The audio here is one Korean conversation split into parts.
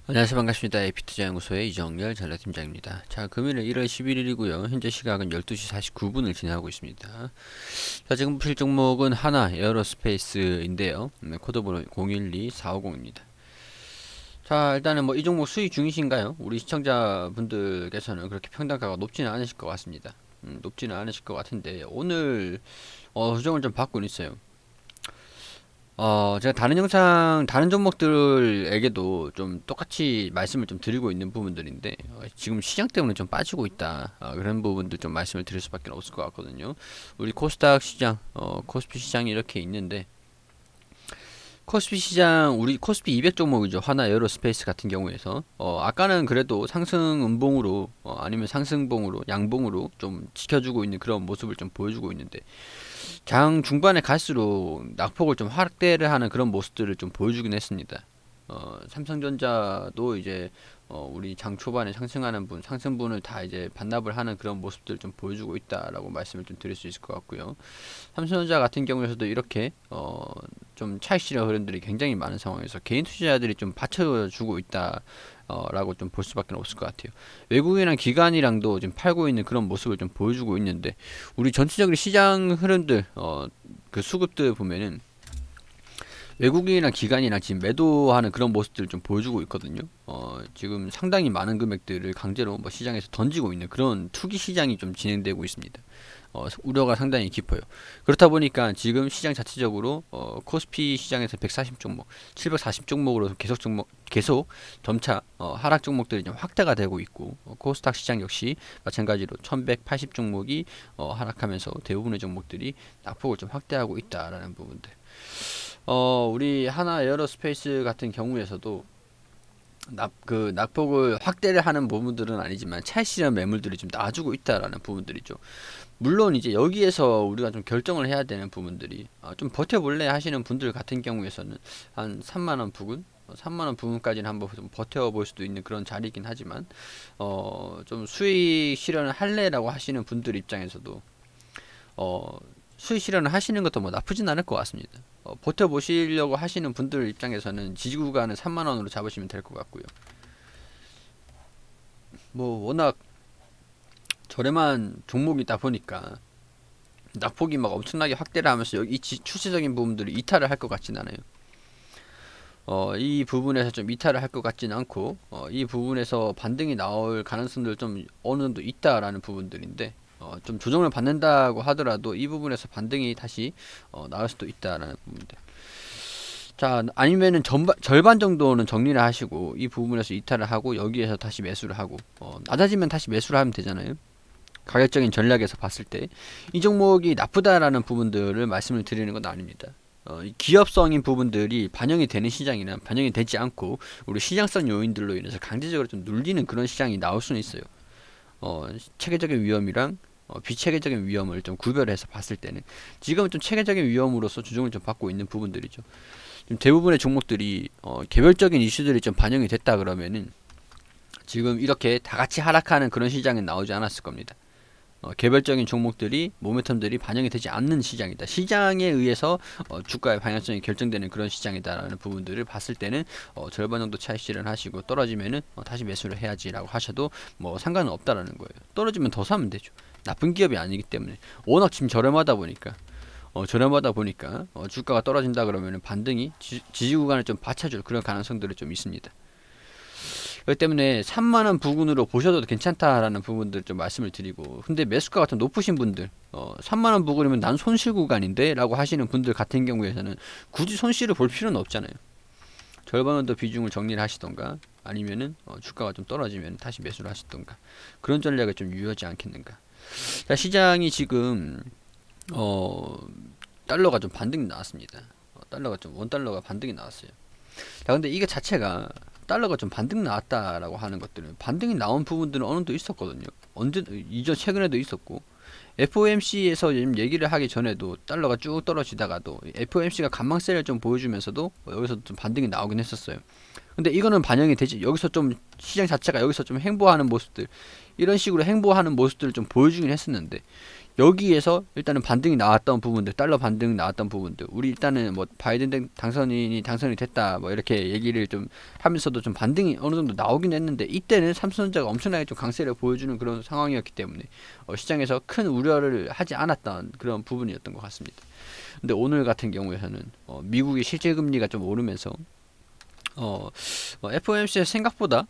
안녕하세요. 반갑습니다. 에이피투자연구소의 이정열 전략팀장입니다. 자, 금요일 1월 11일이고요. 현재 시각은 12시 49분을 지나고 있습니다. 자, 지금 보실 종목은 하나 에어로스페이스인데요. 코드번호 012450입니다. 자, 일단은 뭐 이 종목 수익 중이신가요? 우리 시청자분들께서는 그렇게 평단가가 높지는 않으실 것 같습니다. 높지는 않으실 것 같은데 오늘 수정을 좀 받고는 있어요. 제가 다른 영상, 다른 종목들에게도 좀 똑같이 말씀을 좀 드리고 있는 부분들인데, 지금 시장 때문에 좀 빠지고 있다. 그런 부분들 좀 말씀을 드릴 수밖에 없을 것 같거든요. 우리 코스닥 시장, 코스피 시장이 이렇게 있는데, 코스피 시장, 우리 코스피 200 종목이죠. 하나 에어로스페이스 같은 경우에서, 아까는 그래도 상승 음봉으로, 아니면 상승봉으로, 양봉으로 좀 지켜주고 있는 그런 모습을 좀 보여주고 있는데, 장 중반에 갈수록 낙폭을 좀 확대를 하는 그런 모습들을 좀 보여주긴 했습니다. 삼성전자도 이제 우리 장 초반에 상승하는 상승분을 다 이제 반납을 하는 그런 모습들을 좀 보여주고 있다라고 말씀을 좀 드릴 수 있을 것 같고요. 삼성전자 같은 경우에서도 이렇게 좀 차익 실현 흐름들이 굉장히 많은 상황에서 개인 투자자들이 좀 받쳐주고 있다. 라고 좀 볼 수밖에 없을 것 같아요. 외국인이랑 기관이랑도 지금 팔고 있는 그런 모습을 좀 보여주고 있는데 우리 전체적인 시장 흐름들 그 수급들 보면은 외국인이랑 기관이랑 지금 매도하는 그런 모습들을 좀 보여주고 있거든요. 지금 상당히 많은 금액들을 강제로 뭐 시장에서 던지고 있는 그런 투기 시장이 좀 진행되고 있습니다. 우려가 상당히 깊어요. 그렇다 보니까 지금 시장 자체적으로 코스피 시장에서 140 종목, 740 종목으로 계속 점차 하락 종목들이 좀 확대가 되고 있고 코스닥 시장 역시 마찬가지로 1180 종목이 하락하면서 대부분의 종목들이 낙폭을 좀 확대하고 있다라는 부분들. 우리 하나 에어로스페이스 같은 경우에서도 낙폭을 확대를 하는 부분들은 아니지만 차익실현 매물들이 좀 나와주고 있다라는 부분들이죠. 물론 이제 여기에서 우리가 좀 결정을 해야 되는 부분들이 좀 버텨볼래 하시는 분들 같은 경우에서는 한 3만원 부근 3만원 부근까지는 한번 좀 버텨볼 수도 있는 그런 자리이긴 하지만 좀 수익 실현을 할래라고 하시는 분들 입장에서도 수익 실현을 하시는 것도 뭐 나쁘진 않을 것 같습니다. 버텨보시려고 하시는 분들 입장에서는 지지 구간은 3만원으로 잡으시면 될 것 같고요. 뭐 워낙 저렴한 종목이다 보니까 낙폭이 막 엄청나게 확대를 하면서 여기 추세적인 부분들이 이탈을 할 것 같진 않아요. 이 부분에서 좀 이탈을 할 것 같진 않고 이 부분에서 반등이 나올 가능성들 좀 어느 정도 있다라는 부분들인데 좀 조정을 받는다고 하더라도 이 부분에서 반등이 다시 나올 수도 있다라는 부분들. 자, 아니면은 절반 정도는 정리를 하시고 이 부분에서 이탈을 하고 여기에서 다시 매수를 하고 낮아지면 다시 매수를 하면 되잖아요. 가격적인 전략에서 봤을 때 이 종목이 나쁘다라는 부분들을 말씀을 드리는 건 아닙니다. 이 기업성인 부분들이 반영이 되는 시장이나 반영이 되지 않고 우리 시장성 요인들로 인해서 강제적으로 좀 눌리는 그런 시장이 나올 수는 있어요. 체계적인 위험이랑 비체계적인 위험을 좀 구별해서 봤을 때는 지금은 좀 체계적인 위험으로서 주종을 좀 받고 있는 부분들이죠. 지금 대부분의 종목들이 개별적인 이슈들이 좀 반영이 됐다 그러면은 지금 이렇게 다 같이 하락하는 그런 시장은 나오지 않았을 겁니다. 개별적인 종목들이 모멘텀들이 반영이 되지 않는 시장이다. 시장에 의해서 주가의 방향성이 결정되는 그런 시장이다라는 부분들을 봤을 때는 절반 정도 차익 실현하시고 떨어지면은 다시 매수를 해야지라고 하셔도 뭐 상관은 없다라는 거예요. 떨어지면 더 사면 되죠. 나쁜 기업이 아니기 때문에 워낙 지금 저렴하다 보니까 주가가 떨어진다 그러면은 반등이 지지 구간을 좀 받쳐줄 그런 가능성들이 좀 있습니다. 그렇기 때문에 3만원 부근으로 보셔도 괜찮다라는 부분들 좀 말씀을 드리고 근데 매수가가 좀 높으신 분들 3만원 부근이면 난 손실 구간인데 라고 하시는 분들 같은 경우에는 굳이 손실을 볼 필요는 없잖아요. 절반 정도 비중을 정리를 하시던가 아니면은 주가가 좀 떨어지면 다시 매수를 하시던가 그런 전략을 좀 유효하지 않겠는가. 자, 시장이 지금 어 달러가 좀 반등이 나왔습니다. 달러가 좀 원달러가 반등이 나왔어요. 자, 근데 이게 자체가 달러가 좀 반등 나왔다라고 하는 것들은 반등이 나온 부분들은 어느 정도 있었거든요. 언제 이전 최근에도 있었고 FOMC에서 얘기를 하기 전에도 달러가 쭉 떨어지다가도 FOMC가 간망세를 좀 보여주면서도 여기서 좀 반등이 나오긴 했었어요. 근데 이거는 반영이 되지 여기서 좀 시장 자체가 여기서 좀 행보하는 모습들 이런 식으로 행보하는 모습들을 좀 보여주긴 했었는데 여기에서 일단은 반등이 나왔던 부분들, 달러 반등이 나왔던 부분들, 우리 일단은 뭐 바이든 당선이 됐다 뭐 이렇게 얘기를 좀 하면서도 좀 반등이 어느 정도 나오긴 했는데, 이때는 삼성전자가 엄청나게 좀 강세를 보여주는 그런 상황이었기 때문에 시장에서 큰 우려를 하지 않았던 그런 부분이었던 것 같습니다. 근데 오늘 같은 경우에는 미국의 실질 금리가 좀 오르면서 FOMC가 생각보다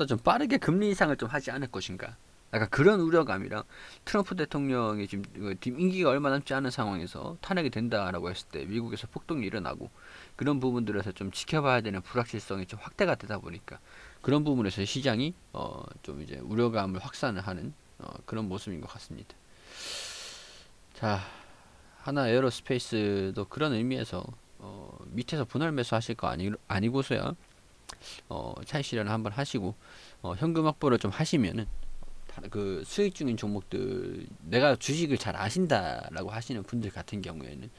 좀 빠르게 금리 인상을 좀 하지 않을 것인가, 약간 그런 우려감이랑, 트럼프 대통령이 지금 임기가 얼마 남지 않은 상황에서 탄핵이 된다라고 했을 때 미국에서 폭동이 일어나고, 그런 부분들에서 좀 지켜봐야 되는 불확실성이 좀 확대가 되다 보니까, 그런 부분에서 시장이 좀 이제 우려감을 확산을 하는 그런 모습인 것 같습니다. 자, 하나 에어로스페이스도 그런 의미에서 밑에서 분할 매수하실 거 아니고서야 차익 실현을 한번 하시고 현금 확보를 좀 하시면은, 그 수익 중인 종목들, 내가 주식을 잘 아신다라고 하시는 분들 같은 경우에는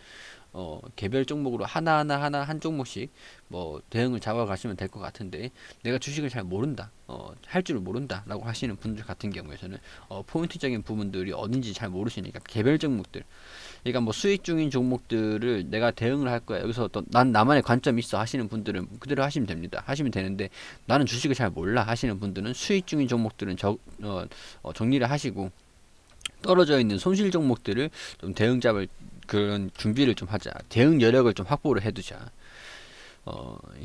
개별 종목으로 하나하나 한 종목씩 뭐 대응을 잡아가시면 될 것 같은데, 내가 주식을 잘 모른다, 할 줄을 모른다라고 하시는 분들 같은 경우에는 포인트적인 부분들이 어딘지 잘 모르시니까 개별 종목들, 그러니까 뭐 수익 중인 종목들을 내가 대응을 할 거야, 여기서 또 난 나만의 관점이 있어 하시는 분들은 그대로 하시면 됩니다. 하시면 되는데, 나는 주식을 잘 몰라 하시는 분들은 수익 중인 종목들은 정리를 하시고, 떨어져 있는 손실 종목들을 좀 대응 잡을 그런 준비를 좀 하자. 대응 여력을 좀 확보를 해두자.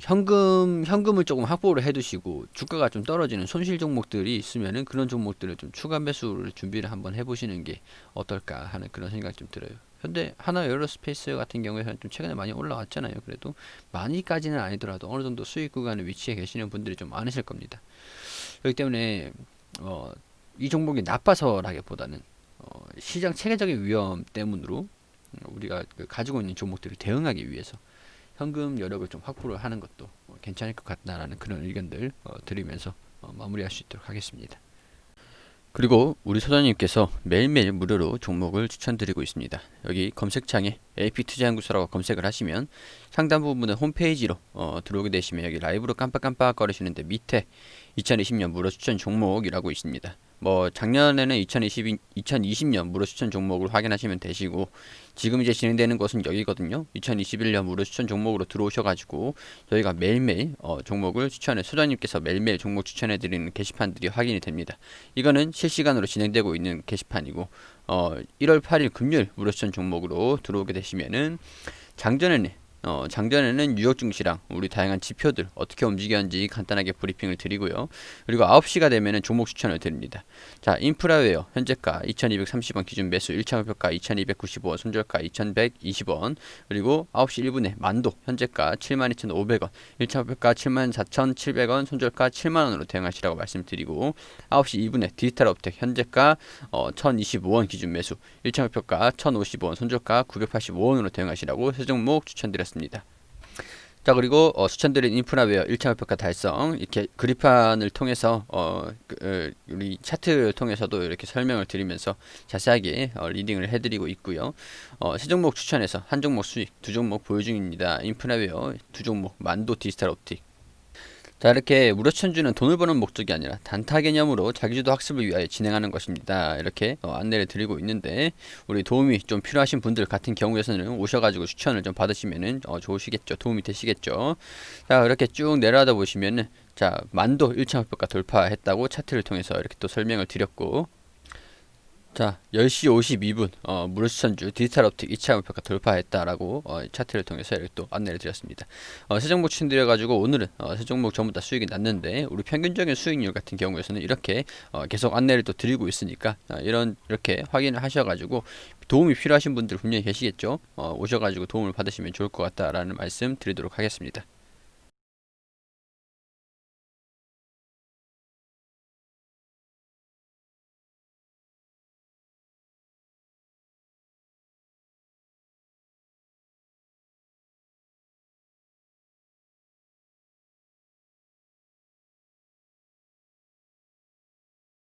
현금을 조금 확보를 해두시고, 주가가 좀 떨어지는 손실 종목들이 있으면은 그런 종목들을 좀 추가 매수를 준비를 한번 해보시는 게 어떨까 하는 그런 생각이 좀 들어요. 현대 하나 에어로스페이스 같은 경우에는 좀 최근에 많이 올라왔잖아요. 그래도 많이까지는 아니더라도 어느 정도 수익 구간에 위치해 계시는 분들이 좀 많으실 겁니다. 그렇기 때문에 이 종목이 나빠서라기보다는 시장 체계적인 위험 때문으로 우리가 가지고 있는 종목들을 대응하기 위해서 현금 여력을 좀 확보를 하는 것도 괜찮을 것 같다라는 그런 의견들 드리면서 마무리할 수 있도록 하겠습니다. 그리고 우리 소장님께서 매일매일 무료로 종목을 추천드리고 있습니다. 여기 검색창에 AP투자연구소라고 검색을 하시면 상단 부분의 홈페이지로 들어오게 되시면, 여기 라이브로 깜빡깜빡 거리시는데 밑에 2020년 무료 추천 종목이라고 있습니다. 뭐 작년에는 2020년 무료 추천 종목을 확인하시면 되시고, 지금 이제 진행되는 것은 여기거든요. 2021년 무료 추천 종목으로 들어오셔가지고 저희가 매일매일 종목을 소장님께서 매일매일 종목 추천해드리는 게시판들이 확인이 됩니다. 이거는 실시간으로 진행되고 있는 게시판이고, 1월 8일 금요일 무료 추천 종목으로 들어오게 되시면은 장전에는 뉴욕 증시랑 우리 다양한 지표들 어떻게 움직였는지 간단하게 브리핑을 드리고요. 그리고 9시가 되면은 종목 추천을 드립니다. 자, 인프라웨어 현재가 2230원 기준 매수 1차 목표가 2295원, 손절가 2120원. 그리고 9시 1분에 만도 현재가 72,500원, 1차 목표가 74,700원, 손절가 7만원으로 대응하시라고 말씀드리고, 9시 2분에 디지털업텍 현재가 1025원 기준 매수 1차 목표가 1050원, 손절가 985원으로 대응하시라고 세 종목 추천드렸습니다. 자, 그리고 추천드린 인프라웨어 1차 목표가 달성, 이렇게 그래프판을 통해서 우리 차트를 통해서도 이렇게 설명을 드리면서 자세하게 리딩을 해드리고 있고요. 세 종목 추천해서 한 종목 수익, 두 종목 보유 중입니다. 인프라웨어 두 종목, 만도, 디지털옵틱. 자, 이렇게 무료 추천주는 돈을 버는 목적이 아니라 단타 개념으로 자기주도 학습을 위하여 진행하는 것입니다. 이렇게 안내를 드리고 있는데, 우리 도움이 좀 필요하신 분들 같은 경우에서는 오셔가지고 추천을 좀 받으시면은 좋으시겠죠. 도움이 되시겠죠. 자, 이렇게 쭉 내려가다 보시면은, 자, 만도 1차 목표가 돌파했다고 차트를 통해서 이렇게 또 설명을 드렸고, 자, 10시 52분 무료 추천주 디지털옵틱 2차 목표가 돌파했다라고 차트를 통해서 이렇게 또 안내를 드렸습니다. 세 종목 추천드려가지고 오늘은 세 종목 전부 다 수익이 났는데, 우리 평균적인 수익률 같은 경우에서는 이렇게 계속 안내를 또 드리고 있으니까 이렇게 확인을 하셔가지고 도움이 필요하신 분들 분명히 계시겠죠. 오셔가지고 도움을 받으시면 좋을 것 같다라는 말씀 드리도록 하겠습니다.